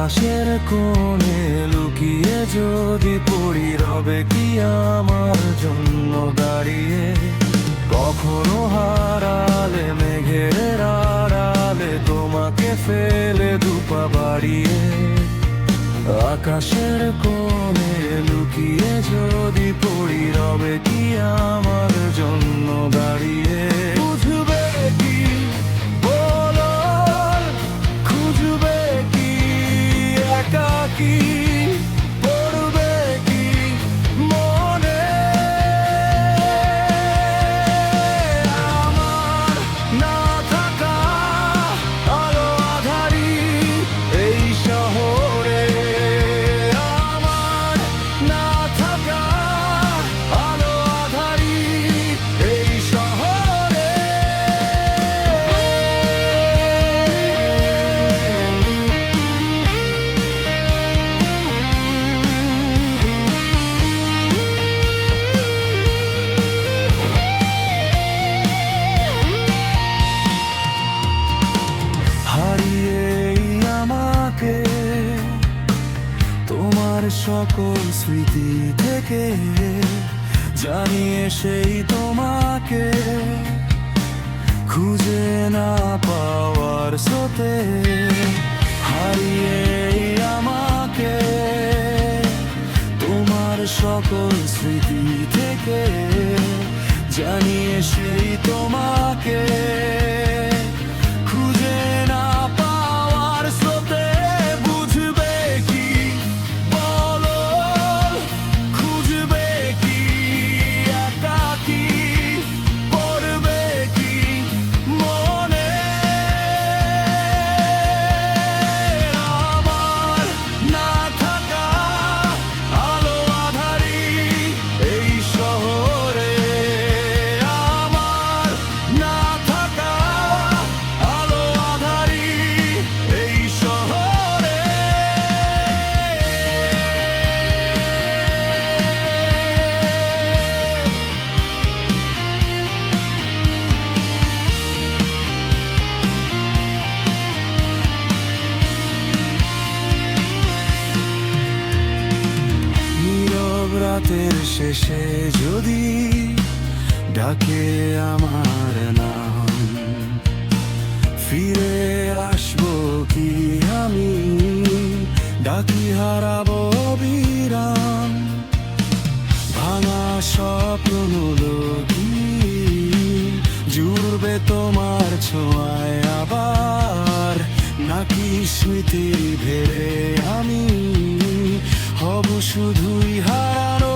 আকাশের কোণে লুকিয়ে যদি পড়ি, রবে কি আমার জন্য দাঁড়িয়ে? কখনো হারালে মেঘের আড়ালে তোমাকে ফেলে দুপা বাড়িয়ে। আকাশের কোণে লুকিয়ে যদি পড়ি, রবে কি আমার জন্য দাঁড়িয়ে? বুঝবে কি বলো, খুঁজবে কি একাকী, পড়বে কি মনে আমার না থাকা আলো আঁধারি এই শহরে? আমার না থাকা আলো আঁধারি এই শহরে। হারিয়েই আমাকে তোমার সকল স্মৃতি থেকে, জানিয়ে সেই তোমাকে খুঁজে না পাওয়ার স্রোতে। হারিয়েই আমাকে তোমার সকল স্মৃতি থেকে, জানিয়ে সেই তোমাকে খুঁজে না পাওয়ার স্রোতে। বুঝবে কি বলো, খুঁজবে কি একাকী, পড়বে কি মনে আমার না থাকা আলো আঁধারি এই শহরে? আমার না থাকা আলো আঁধারি এই শহরে। নীরব রাতের শেষে যদি ডাকে আমার নাম, ফিরে আসবো কি আমি? ডাকি হারাবো বিরাম, ভাঙা স্বপ্নগুলো কি জুড়বে তোমার ছোঁয়ায় আবার? নাকি স্মৃতি ভেবে আমি হব শুধুই হারানো?